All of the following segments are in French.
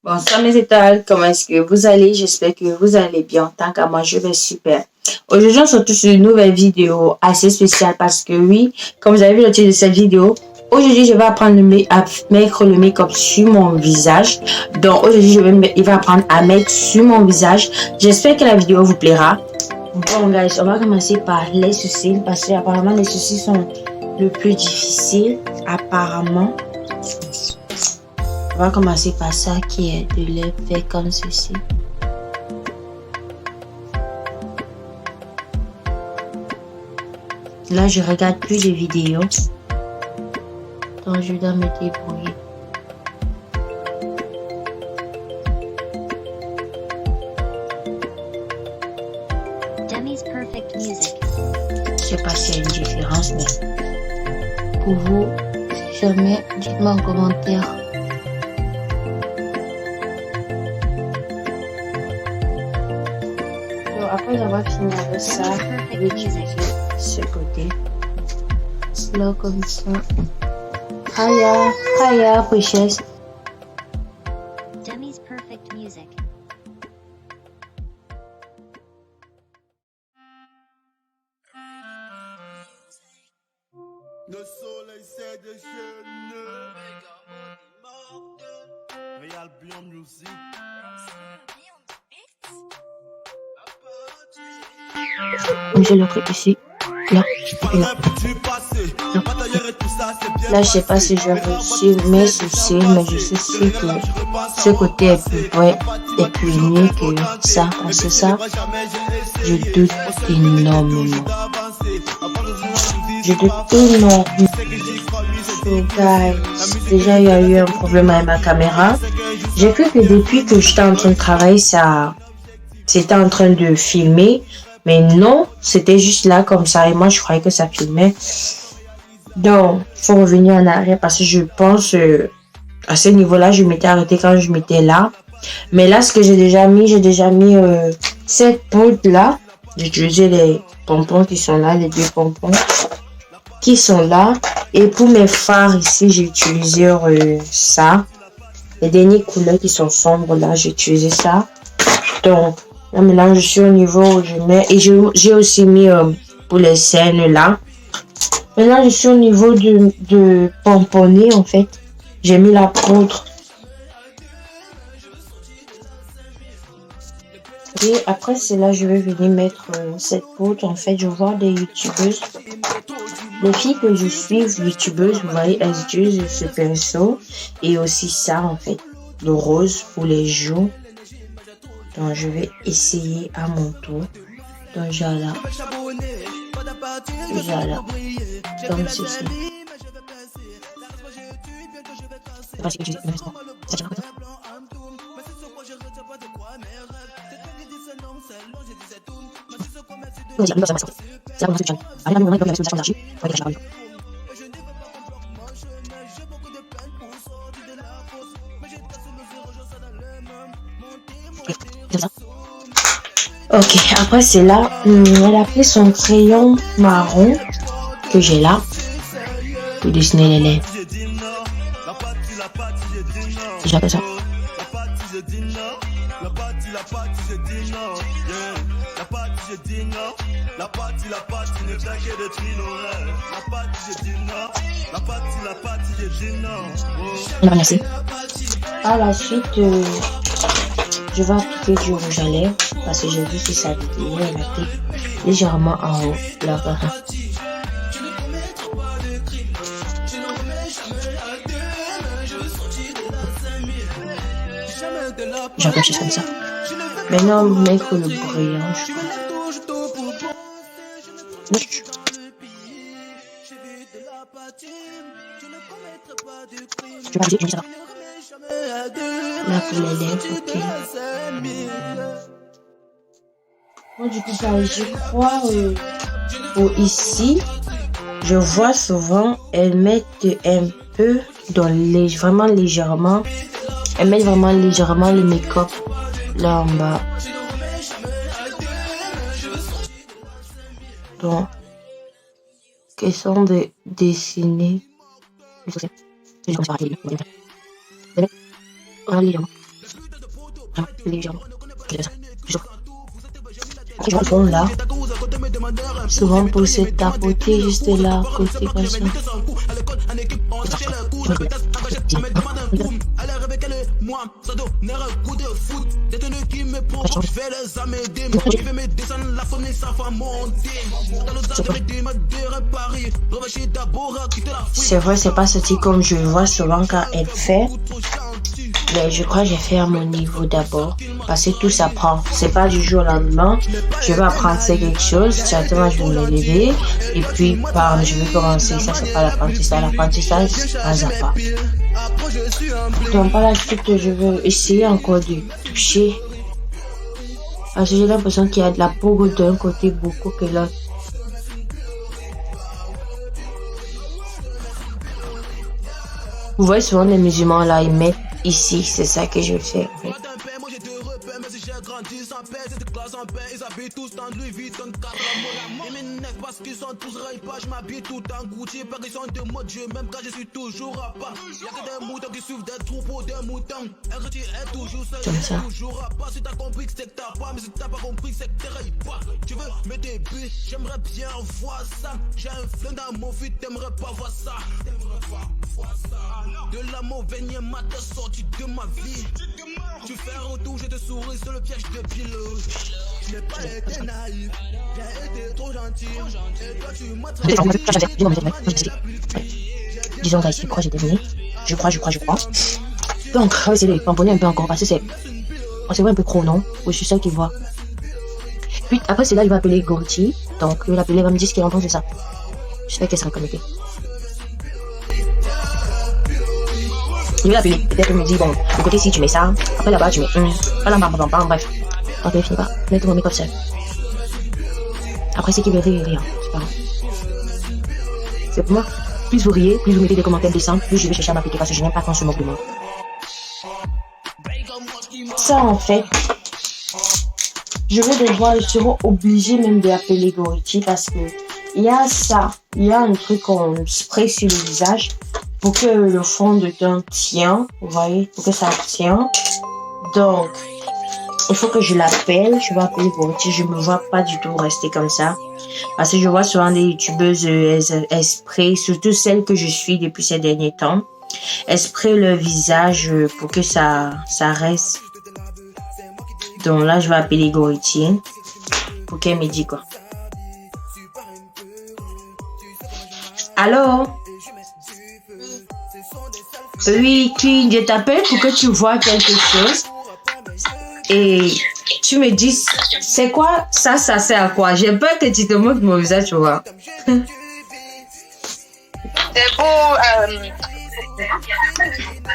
Bonsoir mes étoiles, comment est-ce que vous allez? J'espère que vous allez bien. Tant qu'à moi, je vais super. Aujourd'hui, on se retrouve sur une nouvelle vidéo assez spéciale parce que oui, comme vous avez vu le titre de cette vidéo, aujourd'hui, je vais apprendre à mettre le make-up sur mon visage. Donc aujourd'hui, il va apprendre à mettre sur mon visage. J'espère que la vidéo vous plaira. Bon, guys, on va commencer par les sourcils parce que apparemment les sourcils sont le plus difficile. Apparemment. On va commencer par ça qui est de les faire comme ceci. Là, je regarde plus de vidéos. Donc, je dois me débrouiller. Je sais pas s'il y a une différence, mais pour vous, si jamais, dites-moi en commentaire. Après avoir fini avec ça, je vais utiliser ce côté. Là comme ça. Hiya, precious. Demi's perfect music. Le soleil c'est des jeunes. Real Beyond Music. Je le fais ici. Là. Là, je sais pas si je vais réussir mes sourcils, mais je suis sûre que ce côté est plus vrai et plus mieux que ça. Parce que ça, je doute énormément. Je doute énormément. So, guys, déjà, il y a eu un problème avec ma caméra. J'ai cru que depuis que j'étais en train de travailler, c'était en train de filmer. Mais non, c'était juste là comme ça. Et moi, je croyais que ça filmait. Donc, il faut revenir en arrière parce que je pense à ce niveau-là, je m'étais arrêté quand je m'étais là. Mais là, ce que j'ai déjà mis cette poudre-là. J'ai utilisé les pompons qui sont là, les deux pompons qui sont là. Et pour mes fards ici, j'ai utilisé ça. Les dernières couleurs qui sont sombres là, j'ai utilisé ça. Donc, là, maintenant, je suis au niveau où je mets. Et j'ai aussi mis pour les scènes là. Maintenant, je suis au niveau de pomponner en fait. J'ai mis la poudre. Et après, c'est là je vais venir mettre cette poudre. En fait, je vois des youtubeuses. Les filles que je suis youtubeuses, vous voyez, elles utilisent ce pinceau. Et aussi ça, en fait. Le rose pour les joues. Donc, je vais essayer à mon tour. Donc, voilà. Voilà. Comme ceci. Ok, après c'est là, elle a pris son crayon marron que j'ai là pour dessiner les lèvres. J'appelle ça. On va laisser. À la suite, je vais appliquer du rouge à lèvres parce que j'ai vu sur sa vidéo, elle applique légèrement en haut là-bas. J'ai quelque chose comme ça. Maintenant, mettre le brillant, je crois. Je vais ajouter, ça. Là pour les lèvres, ok. Moi, du coup, je crois pour ici, je vois souvent, elles mettent un peu vraiment légèrement. Elles mettent vraiment légèrement le make-up là en bas. Donc, question de dessiner. Je comme ça. Vraiment, légèrement. Après, je vois là. Souvent, pour se tapoter juste là, côté comme ça. C'est vrai, c'est pas sorti comme je le vois souvent quand elle fait. Mais je crois que j'ai fait à mon niveau d'abord. Parce que tout s'apprend. C'est pas du jour au lendemain. Je vais apprendre quelque chose. Certainement, je vais me lever. Et puis, bam, je vais commencer. Ça, c'est pas l'apprentissage. L'apprentissage, pas à pas. Donc, par la suite, je veux essayer encore de toucher. Parce que j'ai l'impression qu'il y a de la peau d'un côté beaucoup que l'autre. Vous voyez souvent les musulmans là, ils mettent ici, c'est ça que je fais en fait. Comme ça. De l'amour veignait ma sortie de ma vie. Tu fais un retour, je te souris sur le piège de pile. Je n'ai pas été naïf, j'ai été trop gentil. Et toi tu m'as Disons là ici, pourquoi j'ai terminé? Je crois. Donc, on va essayer de tamponner un peu encore parce que on se voit un peu chrono. Oui, je suis seul qui voit. Puis après cela, il va appeler Gorti. Donc, il va l'appeler, il va me dire ce qu'il entend de ça. J'espère qu'elle sera connectée. Je vais l'appeler. Peut-être qu'il me dit, bon, de côté, si tu mets ça, après là-bas, tu mets bref. Ok, finis pas. Mets ton make-up seul. Après, c'est qu'il veut rire, c'est pas grave. C'est pour moi. Plus vous riez, plus vous mettez des commentaires décents, plus je vais chercher à m'appliquer parce que je n'aime pas qu'on se moque de moi. Ça, en fait, je serai obligée même d'appeler Goriti parce que il y a ça, il y a un truc qu'on spray sur le visage pour que le fond de teint tient, vous voyez, pour que ça tient. Donc, il faut que je l'appelle, je vais appeler Goriti, je me vois pas du tout rester comme ça. Parce que je vois souvent des youtubeuses spray, surtout celles que je suis depuis ces derniers temps. Elles spray le visage pour que ça reste. Donc là, je vais appeler Goriti pour qu'elle me dise quoi. Allô? Oui, King, je t'appelle pour que tu vois quelque chose. Et tu me dis, c'est quoi ça sert à quoi? J'ai peur que tu te montres mon visage, tu vois. C'est pour...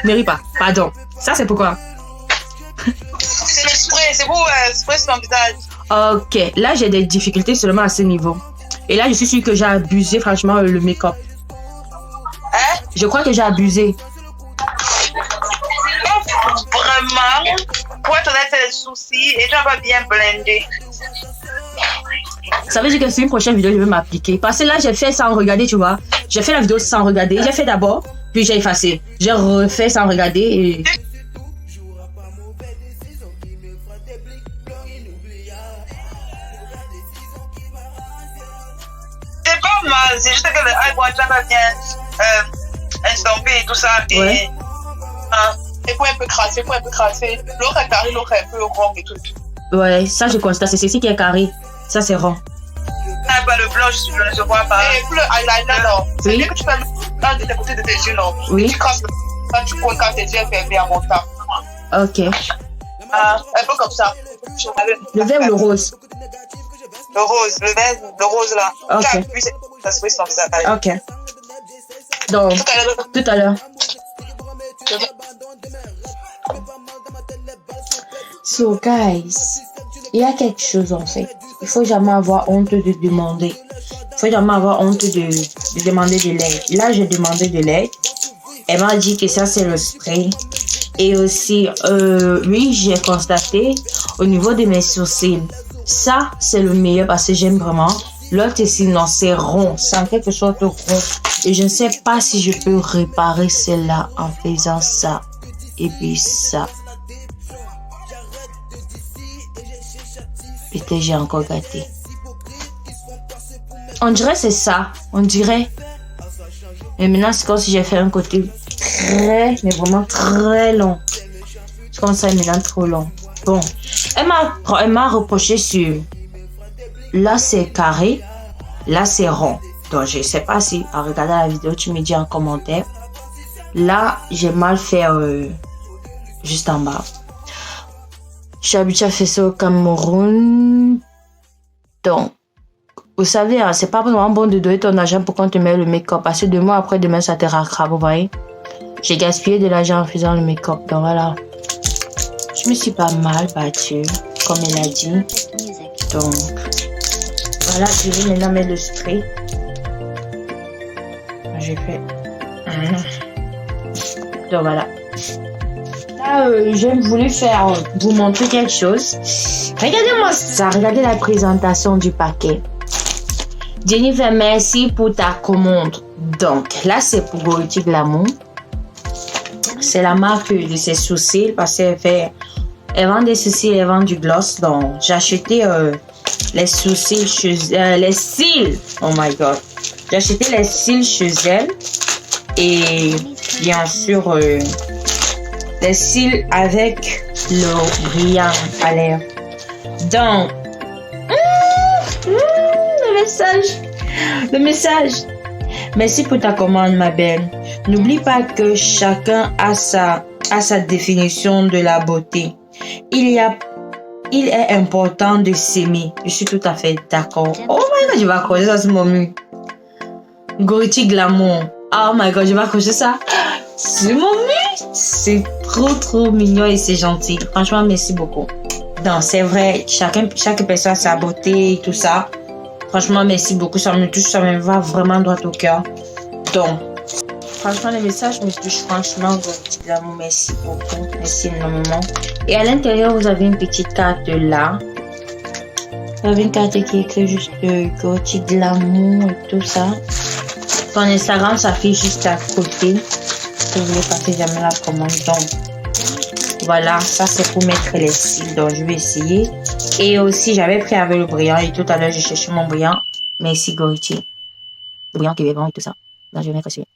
Mérite pas, pardon. Ça, c'est pourquoi? C'est le spray, c'est pour spray sur ton visage. Ok, là, j'ai des difficultés seulement à ce niveau. Et là, je suis sûre que j'ai abusé, franchement, le make-up. Hein? Je crois que j'ai abusé. Vraiment, pour être honnête, c'est le souci et tu n'as pas bien blendé. Ça veut dire que sur une prochaine vidéo, je vais m'appliquer. Parce que là, j'ai fait sans regarder, tu vois. J'ai fait la vidéo sans regarder. J'ai fait d'abord, puis j'ai effacé. J'ai refait sans regarder et... C'est pas mal, c'est juste que le eyebrow, tu n'as pas bien estompé et tout ça. Et, ouais. Et pour un peu crasser. L'autre est carré, l'autre est un peu rond et tout. Ouais, ça je constate. C'est ceci qui est carré. Ça c'est rond. Ah, bah, le blanc, je ne se vois pas. Et pour le eyeliner, non. C'est Oui. bien que tu fais dans des côtés de tes yeux, non. Oui. Et tu crasses quand tu pointes quand tes yeux fermés en montant. Ok. Un peu comme ça. Le vert ou le rose? Le rose là. Ok. Puis ça se fait sans ça. Ok. Donc, tout à l'heure. So guys, il y a quelque chose en fait. Il faut jamais avoir honte de demander. Il faut jamais avoir honte de demander de l'aide. Là, j'ai demandé de l'aide. Elle m'a dit que ça c'est le spray. Et aussi, oui, j'ai constaté au niveau de mes sourcils. Ça, c'est le meilleur parce que j'aime vraiment. L'autre ici, non, c'est rond. C'est en quelque sorte rond. Et je ne sais pas si je peux réparer cela en faisant ça. Et puis ça. Peut-être j'ai encore gâté. On dirait c'est ça. On dirait. Et maintenant, c'est comme si j'ai fait un côté très, mais vraiment très long. C'est comme ça, maintenant, trop long. Bon. Elle m'a reproché sur... Là, c'est carré. Là, c'est rond. Donc, je sais pas si, en regardant la vidéo, tu me dis en commentaire. Là, j'ai mal fait juste en bas. Je suis habituée à faire ça au Cameroun. Donc, vous savez, hein, c'est pas vraiment bon de donner ton argent pour qu'on te mette le make-up. Parce que 2 mois après, demain, ça te raccra, vous voyez. J'ai gaspillé de l'argent en faisant le make-up. Donc, voilà. Je me suis pas mal battue, comme elle a dit. Donc, voilà, je vais maintenant mettre le spray. J'ai fait... Donc, voilà. Là, j'ai voulu vous montrer quelque chose. Regardez-moi ça. Regardez la présentation du paquet. Jennifer, merci pour ta commande. Donc, là, c'est pour Gority Glamour. C'est la marque de ses sourcils parce qu'elle vend des sourcils, elle vend du gloss. Donc, j'ai acheté les sourcils les cils. Oh my god. J'ai acheté les cils chez elle. Et bien sûr, les cils avec le brillant à l'air. Donc, le message. Merci pour ta commande, ma belle. N'oublie pas que chacun a sa définition de la beauté. Il est important de s'aimer. Je suis tout à fait d'accord. Oh my god, je vais accrocher ça sur mon mur. Gority Glamour. Oh my god, je vais accrocher ça sur mon mur. C'est trop mignon et c'est gentil. Franchement, merci beaucoup. Non, c'est vrai, chaque personne a sa beauté et tout ça. Franchement, merci beaucoup. Ça me touche, ça me va vraiment droit au cœur. Donc, franchement, les messages me touchent. Franchement, Gority Glamour, merci beaucoup. Merci énormément. Et à l'intérieur, vous avez une petite carte là. Vous avez une carte qui écrit juste Gority Glamour et tout ça. Ton Instagram s'affiche juste à côté. Si vous voulez passer jamais la commande. Donc, voilà, ça c'est pour mettre les cils. Donc, je vais essayer. Et aussi, j'avais pris avec le brillant. Et tout à l'heure, j'ai cherché mon brillant. Merci, Gority. Le brillant qui est bon et tout ça. Là, je vais mettre celui.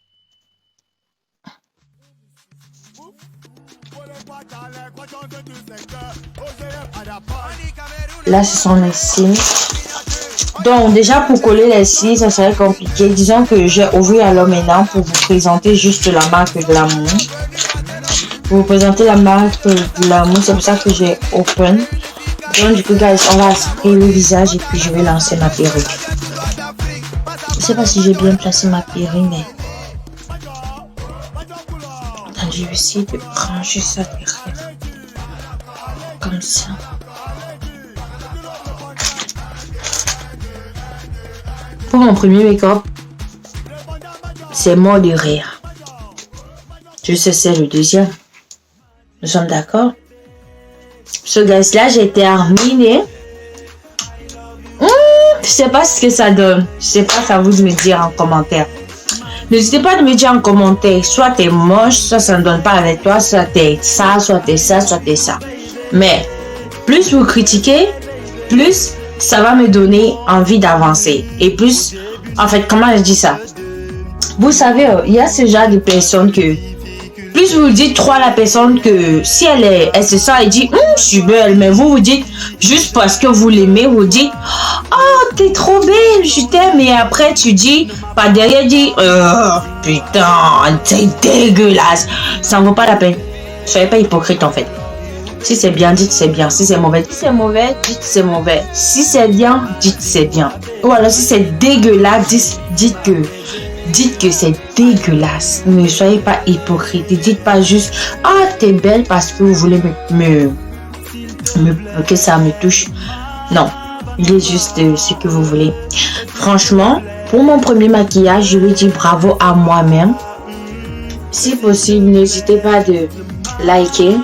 Là, ce sont les cils. Donc, déjà, pour coller les cils, ça serait compliqué. Disons que j'ai ouvert alors maintenant pour vous présenter juste la marque de l'amour. Pour vous présenter la marque de l'amour, c'est pour ça que j'ai open. Donc, du coup, guys, on va sprayer le visage et puis je vais lancer ma perruque. Je sais pas si j'ai bien placé ma perruque, mais... Attends, je vais essayer de brancher ça derrière. Comme ça. Pour mon premier make-up, c'est mort de rire. Je sais, c'est le deuxième. Nous sommes d'accord? Ce gars-là, j'ai terminé. Je sais pas ce que ça donne. Je sais pas, c'est à vous de me dire en commentaire. N'hésitez pas à me dire en commentaire. Soit t'es moche, soit ça ne donne pas avec toi, soit t'es ça, soit t'es ça, soit t'es ça. Mais plus vous critiquez, plus ça va me donner envie d'avancer. Et plus, en fait, comment je dis ça? Vous savez, il y a ce genre de personnes que, plus vous dites trop à la personne que si elle se sent et dit, je suis belle, mais vous dites, juste parce que vous l'aimez, vous dites, oh, t'es trop belle, je t'aime. Et après, tu dis, pas derrière, dis, putain, t'es dégueulasse. Ça ne vaut pas la peine. Soyez pas hypocrite, en fait. Si c'est bien, dites c'est bien. Si c'est mauvais, dites c'est mauvais. Si c'est bien, dites c'est bien. Ou alors si c'est dégueulasse, dites que c'est dégueulasse. Ne soyez pas hypocrite. Ne dites pas juste, ah, t'es belle parce que vous voulez que ça me touche. Non, il est juste ce que vous voulez. Franchement, pour mon premier maquillage, je vais dire bravo à moi-même. Si possible, n'hésitez pas de liker,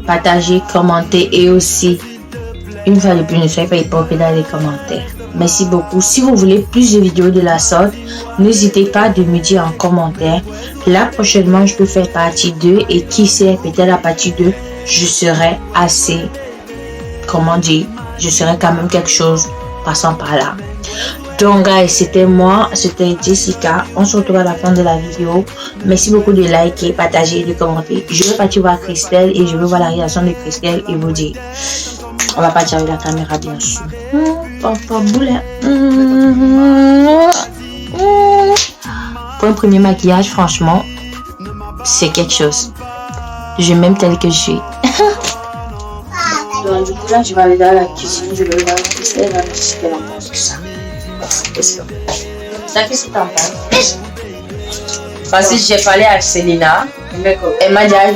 partager, commenter et aussi, une fois de plus, ne soyez pas hypocrite dans les commentaires. Merci beaucoup. Si vous voulez plus de vidéos de la sorte, n'hésitez pas de me dire en commentaire. Là, prochainement, je peux faire partie 2 et qui sait, peut-être la partie 2, je serai assez, comment dire, je serai quand même quelque chose passant par là. Donc guys, c'était moi, c'était Jessica. On se retrouve à la fin de la vidéo. Merci beaucoup de liker, partager, de commenter. Je vais partir voir Christelle et je vais voir la réaction de Christelle et vous dire. On va partir avec la caméra bien sûr. Papa boulet. Pour un premier maquillage, franchement, c'est quelque chose. Je m'aime telle que je suis. Donc du coup là, je vais aller dans la cuisine, je vais voir Christelle, elle va me dire ce qu'elle en pense de ça. Ça fait ce temps. Parce que j'ai parlé à Selena. Elle m'a déjà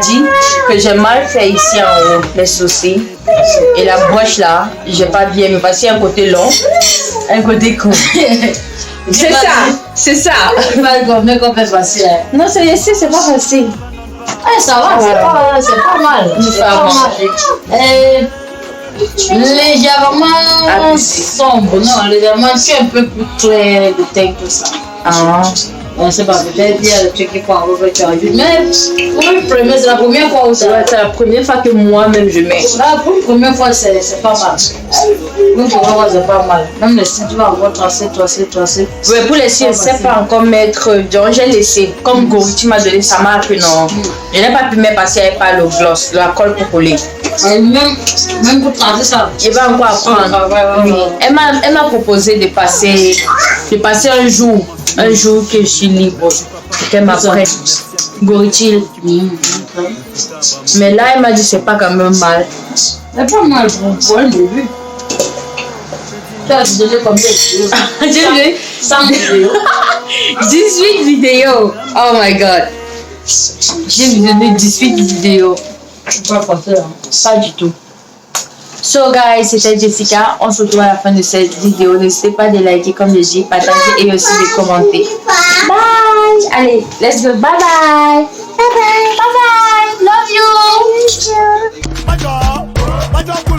dit que j'ai mal fait ici en haut, les sourcils. Et la broche là, j'ai pas bien, mais parce qu'il y a un côté long, un côté court. C'est ça, c'est ça. Mais qu'on fait facile. Non, c'est pas facile. Ça va, c'est pas mal. C'est pas mal. Légèrement sombre, non, légèrement, je suis un peu plus clair de teint que ça. On ne sait pas, peut-être il y a le truc qui faut enlever, tu as vu. Mais pour une première, c'est la première fois où ça. C'est la première fois que moi-même je mets. Là, pour une première fois, c'est pas mal. Pour une première fois, c'est pas mal. Même les cils, tu vas encore tracer. Ouais, pour les cils, je ne sais pas encore mettre. Donc, j'ai laissé. Comme Gori, tu m'as donné sa marque, non. Je n'ai pas pu mettre parce qu'il n'y avait pas le gloss, la colle pour coller. Même pour tracer ça. Je vais encore apprendre. Oui. Elle m'a proposé de passer un jour que je suis libre. Qu'elle m'apprenne. Goritil. Mais là, elle m'a dit c'est pas quand même mal. C'est pas mal pour un début. Tu as donné combien de vidéos? J'ai vu 100 vidéos. 18 vidéos. Oh my god. J'ai donné 18 vidéos. Pas forcément. Pas du tout. So guys, c'était Jessica. On se retrouve à la fin de cette vidéo. N'hésitez pas de liker comme je dis, partager et aussi de commenter. Bye. Allez, let's go. Bye bye. Bye bye. Bye bye. Love you.